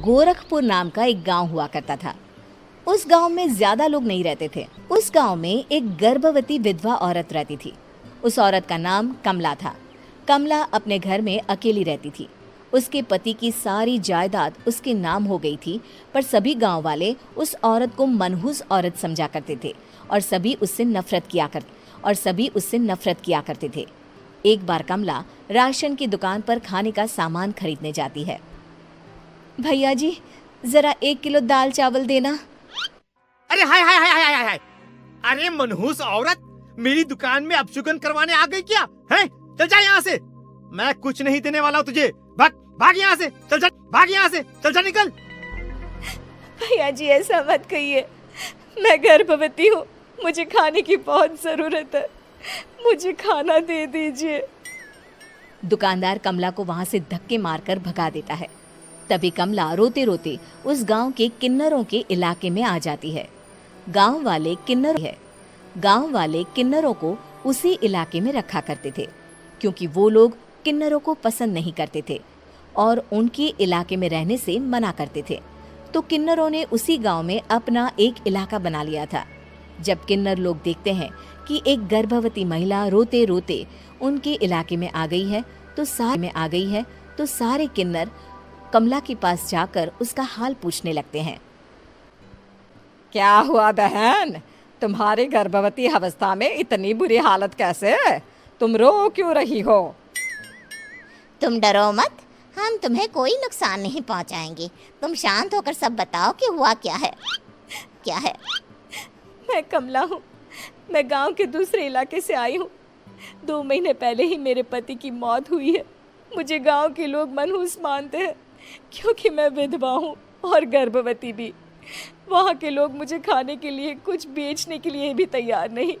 गोरखपुर नाम का एक गांव हुआ करता था। उस गांव में ज्यादा लोग नहीं रहते थे। उस गांव में एक गर्भवती विधवा औरत रहती थी। उस औरत का नाम कमला था। कमला अपने घर में अकेली रहती थी। उसके पति की सारी जायदाद उसके नाम हो गई थी, पर सभी गांव वाले उस औरत को मनहूस औरत समझा करते थे और सभी उससे नफरत किया करते थे। एक बार कमला राशन की दुकान पर खाने का सामान खरीदने जाती है। भैया जी, जरा 1 किलो दाल चावल देना। अरे हाय हाय हाय हाय हाय हाय! अरे मनहूस औरत, मेरी दुकान में अपशुगन करवाने आ गई क्या? हैं? चल जा यहाँ से, मैं कुछ नहीं देने वाला हूँ तुझे। भाग यहाँ से, चल जा, भाग यहाँ से, चल जा, निकल। भैया जी, ऐसा मत कहिए, मैं गर्भवती हूँ, मुझे खाने की बहुत जरूरत है, मुझे खाना दे दीजिए। दुकानदार कमला को वहां से धक्के मारकर भगा देता है। तभी कमला रोते रोते उस गांव के किन्नरों के इलाके में आ जाती है। गांव वाले किन्नरों को उसी इलाके में रखा करते थे, क्योंकि वो लोग किन्नरों को पसंद नहीं करते थे और उनके इलाके में रहने से मना करते थे। तो किन्नरों ने उसी गांव में अपना एक इलाका बना लिया था। जब किन्नर लोग देखते हैं कि एक गर्भवती महिला रोते रोते उनके इलाके में आ गई है, तो सारे किन्नर कमला के पास जाकर उसका हाल पूछने लगते हैं। क्या हुआ बहन, तुम्हारी गर्भवती अवस्था में इतनी बुरी हालत कैसे है? तुम रो क्यों रही हो? तुम डरो मत, हम तुम्हें कोई नुकसान नहीं पहुंचाएंगे। तुम शांत होकर सब बताओ कि हुआ क्या है। मैं कमला हूँ, मैं गांव के दूसरे इलाके से आई हूँ। 2 महीने पहले ही मेरे पति की मौत हुई है। मुझे गांव के लोग मनहूस मानते हैं, क्योंकि मैं विधवा हूँ और गर्भवती भी। वहाँ के लोग मुझे खाने के लिए कुछ बेचने के लिए भी तैयार नहीं,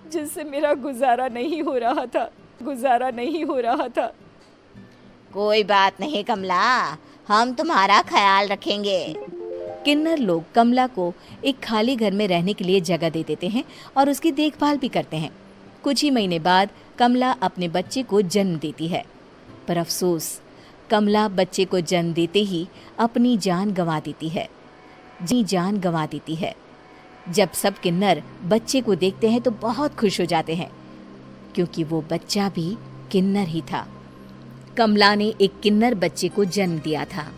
जिससे मेरा गुजारा नहीं हो रहा था। कोई बात नहीं कमला, हम तुम्हारा ख्याल रखेंगे। किन्नर लोग कमला को एक खाली घर में रहने के लिए जगह दे देते हैं और उसकी देखभाल भी करते हैं। कुछ ही महीने बाद कमला अपने बच्चे को जन्म देती है, पर अफसोस, कमला बच्चे को जन्म देते ही अपनी जान गंवा देती है। जब सब किन्नर बच्चे को देखते हैं तो बहुत खुश हो जाते हैं, क्योंकि वो बच्चा भी किन्नर ही था। कमला ने एक किन्नर बच्चे को जन्म दिया था।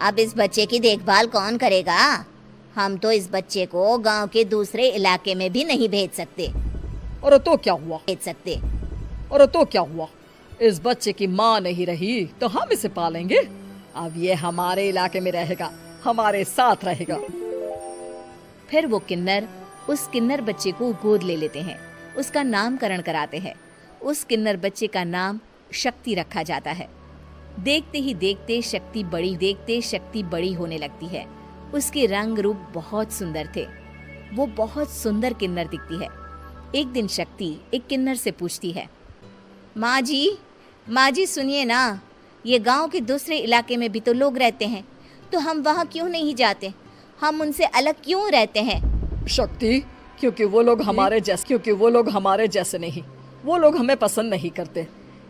अब इस बच्चे की देखभाल कौन करेगा? हम तो इस बच्चे को गांव के दूसरे इलाके में भी नहीं भेज सकते। और तो क्या हुआ? इस बच्चे की माँ नहीं रही तो हम इसे पालेंगे। अब ये हमारे इलाके में रहेगा, हमारे साथ रहेगा। फिर वो किन्नर उस किन्नर बच्चे को गोद ले लेते हैं, उसका नामकरण कराते हैं। उस किन्नर बच्चे का नाम शक्ति रखा जाता है। देखते ही देखते शक्ति बड़ी होने लगती है। उसके रंग रूप बहुत सुंदर थे। वो बहुत सुंदर किन्नर दिखती है। एक दिन शक्ति एक किन्नर से पूछती है, माँ जी सुनिए ना, ये गांव के दूसरे इलाके में भी तो लोग रहते हैं, तो हम वहाँ क्यों नहीं जाते? हम उनसे अलग क्यों रहते हैं? शक्ति, क्योंकि वो लोग हमारे जैसे नहीं, वो लोग हमें पसंद नहीं करते,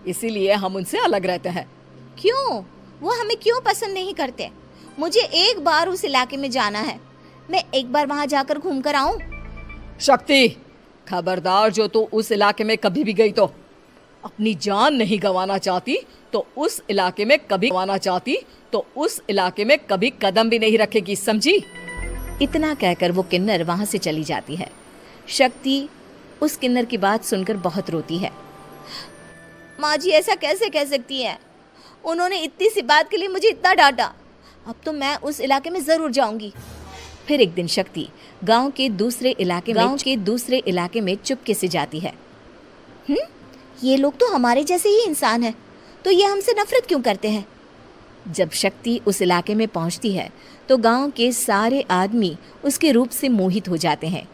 इसीलिए हम उनसे अलग रहते हैं। क्यों? वो हमें क्यों पसंद नहीं करते? मुझे एक बार उस इलाके में जाना है, मैं एक बार वहाँ जाकर घूम कर आऊं। शक्ति, खबरदार, जो तू उस इलाके में कभी भी गई तो अपनी जान नहीं गंवाना चाहती तो उस इलाके में कभी कदम भी नहीं रखेगी, समझी? इतना कहकर वो किन्नर वहां से चली जाती है। शक्ति उस किन्नर की बात सुनकर बहुत रोती है। माँ जी, ऐसा कैसे कह सकती है? उन्होंने इतनी सी बात के लिए मुझे इतना डांटा। अब तो मैं उस इलाके में जरूर जाऊंगी। फिर एक दिन शक्ति गांव के दूसरे इलाके में चुपके से जाती है। ये लोग तो हमारे जैसे ही इंसान हैं, तो ये हमसे नफरत क्यों करते हैं? जब शक्ति उस इलाके में पहुंचती है तो गांव के सारे आदमी उसके रूप से मोहित हो जाते हैं।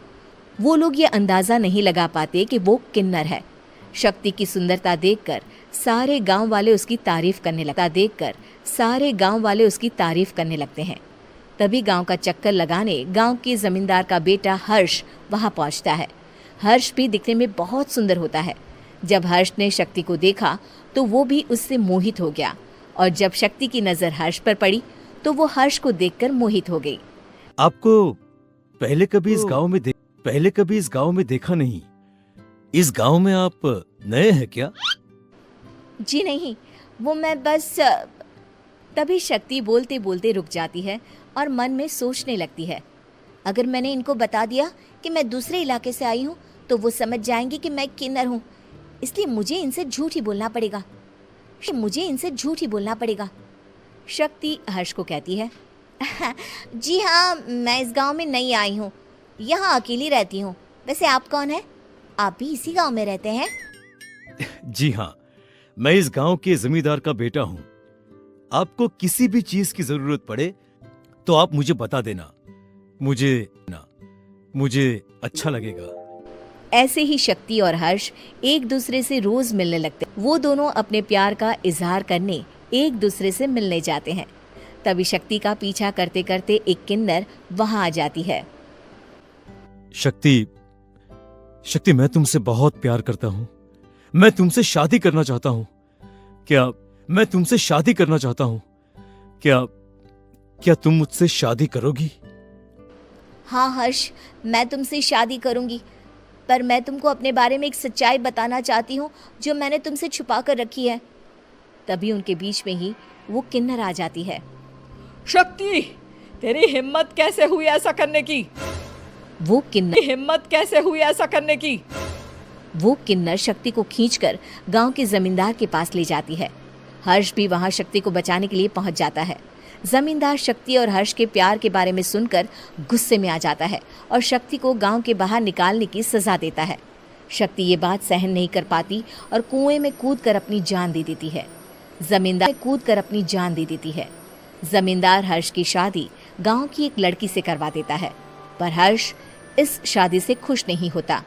वो लोग ये अंदाजा नहीं लगा पाते कि वो किन्नर है। शक्ति की सुंदरता देखकर सारे गांव वाले उसकी तारीफ करने लगते हैं। तभी गांव का चक्कर लगाने गांव के जमींदार का बेटा हर्ष वहां पहुंचता है। हर्ष भी दिखने में बहुत सुंदर होता है। जब हर्ष ने शक्ति को देखा तो वो भी उससे मोहित हो गया, और जब शक्ति की नज़र हर्ष पर पड़ी तो वो हर्ष को देखकर मोहित हो गई। आपको पहले कभी इस गांव में देखा नहीं। इस गांव में आप नए हैं क्या? जी नहीं, वो मैं बस तभी शक्ति बोलते बोलते रुक जाती है और मन में सोचने लगती है, अगर मैंने इनको बता दिया कि मैं दूसरे इलाके से आई हूँ तो वो समझ जाएंगे कि मैं किन्नर हूँ, इसलिए मुझे इनसे झूठ ही बोलना पड़ेगा। शक्ति हर्ष को कहती है, जी हाँ, मैं इस गांव में नई आई हूँ, यहाँ अकेली रहती हूँ। वैसे आप कौन है? आप भी इसी गांव में रहते हैं? जी हाँ, मैं इस गांव के जमींदार का बेटा हूँ। आपको किसी भी चीज की जरूरत पड़े तो आप मुझे बता देना, मुझे अच्छा लगेगा। ऐसे ही शक्ति और हर्ष एक दूसरे से रोज मिलने लगते। वो दोनों अपने प्यार का इजहार करने एक दूसरे से मिलने जाते हैं। तभी शक्ति का पीछा करते करते एक किन्नर वहां आ जाती है। शक्ति, मैं तुमसे बहुत प्यार करता हूँ। मैं तुमसे शादी करना चाहता हूँ। क्या तुम मुझसे शादी करोगी? हाँ हर्ष, मैं तुमसे शादी करूंगी, पर मैं तुमको अपने बारे में एक सच्चाई बताना चाहती हूँ जो मैंने तुमसे छुपा कर रखी है। तभी उनके बीच में ही वो किन्नर आ जाती है। शक्ति, तेरी हिम्मत कैसे हुई ऐसा करने की? वो किन्नर शक्ति को खींचकर गांव के जमींदार के पास ले जाती है। हर्ष भी वहां शक्ति को बचाने के लिए पहुंच जाता है। जमींदार शक्ति और हर्ष के प्यार के बारे में सुनकर गुस्से में आ जाता है और शक्ति को गांव के बाहर निकालने की सजा देता है। शक्ति ये बात सहन नहीं कर पाती और कुएं में कूदकर अपनी जान दे देती है। जमींदार हर्ष की शादी गांव की एक लड़की से करवा देता है, पर हर्ष इस शादी से खुश नहीं होता।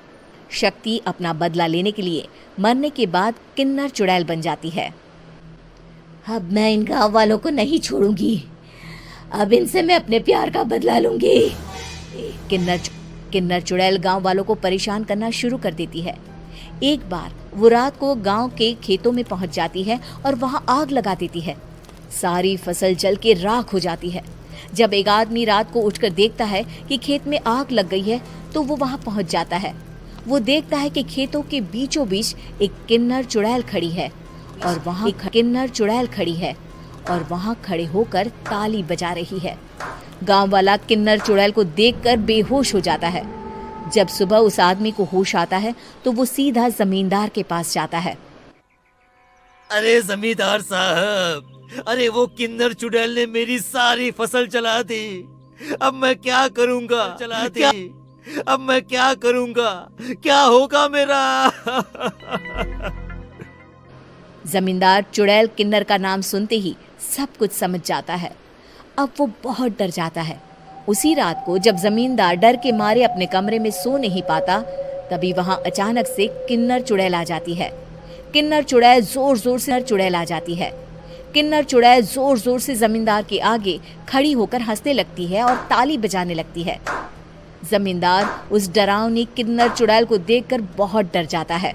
शक्ति अपना बदला लेने के लिए मरने के बाद किन्नर चुड़ैल बन जाती है। अब मैं इन गांव वालों को नहीं छोड़ूंगी, अब इनसे मैं अपने प्यार का बदला लूंगी। किन्नर चुड़ैल गांव वालों को परेशान करना शुरू कर देती है। एक बार वो रात को गांव के खेतों में पहुंच जाती है और वहां आग लगा देती है। सारी फसल जल के राख हो जाती है। जब एक आदमी रात को उठकर देखता है कि खेत में आग लग गई है तो वो वहां पहुंच जाता है। वो देखता है कि खेतों के बीचों बीच एक किन्नर चुड़ैल खड़ी है और वहां खड़े होकर ताली बजा रही है। गांव वाला किन्नर चुड़ैल को देखकर बेहोश हो जाता है। जब सुबह उस आदमी को होश आता है तो वो सीधा जमींदार के पास जाता है। अरे जमींदार साहब, अरे वो किन्नर चुड़ैल ने मेरी सारी फसल जला दी। अब मैं क्या करूंगा? क्या होगा मेरा? जमींदार चुड़ैल किन्नर का नाम सुनते ही सब कुछ समझ जाता है। अब वो बहुत डर जाता है। उसी रात को जब जमींदार डर के मारे अपने कमरे में सो नहीं पाता, तभी वहां अचानक से किन्नर चुड़ैल आ जाती है। किन्नर चुड़ैल जोर जोर से जमींदार के आगे खड़ी होकर हंसने लगती है और ताली बजाने लगती है। जमींदार उस डरावनी किन्नर चुड़ैल को देखकर बहुत डर जाता है।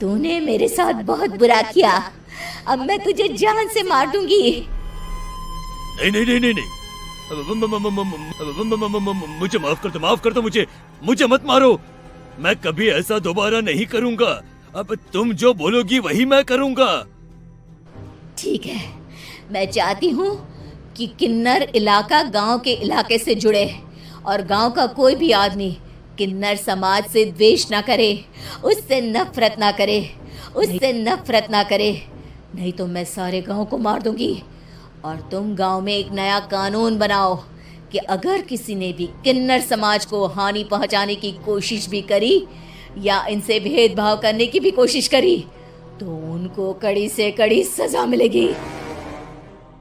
तूने मेरे साथ बहुत बुरा किया, अब मैं तुझे जान से मार दूंगी। नहीं, मुझे माफ कर दो, मुझे मत मारो। मैं कभी ऐसा दोबारा नहीं करूंगा। अब तुम जो बोलोगी वही मैं करूंगा। ठीक है, मैं चाहती हूँ कि किन्नर इलाका गांव के इलाके से जुड़े और गांव का कोई भी आदमी किन्नर समाज से द्वेष ना करे, उससे नफरत ना करे, नहीं तो मैं सारे गांव को मार दूंगी। और तुम गांव में एक नया कानून बनाओ कि अगर किसी ने भी किन्नर समाज को हानि पहुंचाने की कोशिश भी करी या इनसे भेदभाव करने की भी कोशिश करी तो उनको कड़ी से कड़ी सजा मिलेगी।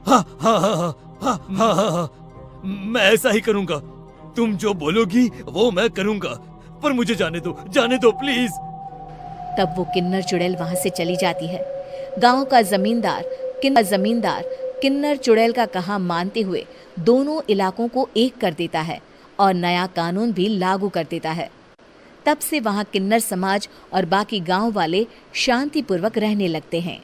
हाँ, मैं ऐसा ही करूंगा। तुम जो बोलोगी वो मैं करूंगा, पर मुझे जाने दो प्लीज। तब वो किन्नर चुड़ैल वहां से चली जाती है। गांव का जमींदार किन्नर चुड़ैल का कहा मानते हुए दोनों इलाकों को एक कर देता है और नया कानून भी लागू कर देता है। तब से वहां किन्नर समाज और बाकी गांव वाले शांतिपूर्वक रहने लगते हैं।